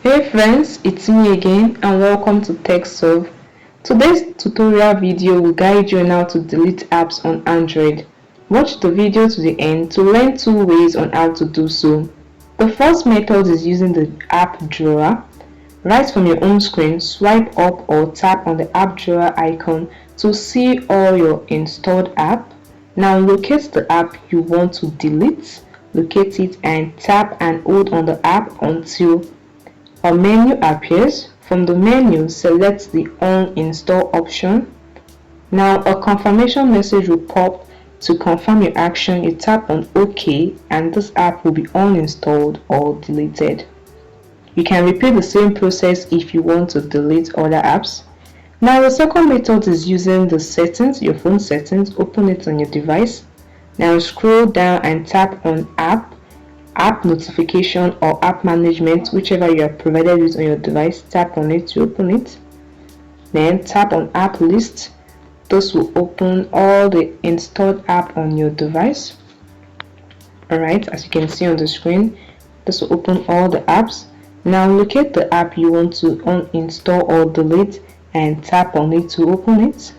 Hey friends, it's me again and welcome to TechSolve. Today's tutorial video will guide you on how to delete apps on Android. Watch the video to the end to learn two ways on how to do so. The first method is using the app drawer. Right from your home screen, swipe up or tap on the app drawer icon to see all your installed app. Now locate the app you want to delete, locate it and tap and hold on the app until a menu appears. From the menu, select the uninstall option. Now a confirmation message will pop. To confirm your action, you tap on OK and this app will be uninstalled or deleted. You can repeat the same process if you want to delete other apps. Now the second method is using the settings, your phone settings. Open it on your device. Now scroll down and tap on app notification or app management, whichever you are provided with on your device. Tap on it to open it. Then tap on app list. This will open all the installed app on your device. Alright, as you can see on the screen, this will open all the apps. Now locate the app you want to uninstall or delete and tap on it to open it.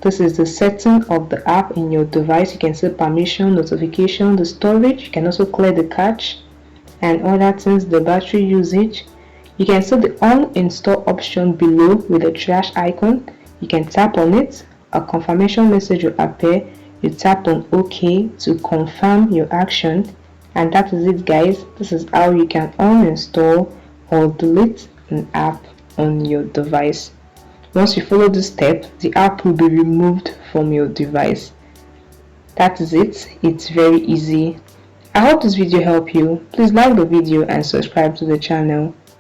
This is the setting of the app in your device. You can see permission, notification, the storage. You can also clear the cache and other things, the battery usage. You can see the uninstall option below with the trash icon. You can tap on it. A confirmation message will appear. You tap on OK to confirm your action. And that is it, guys. This is how you can uninstall or delete an app on your device. Once you follow this step, the app will be removed from your device. That is it. It's very easy. I hope this video helped you. Please like the video and subscribe to the channel.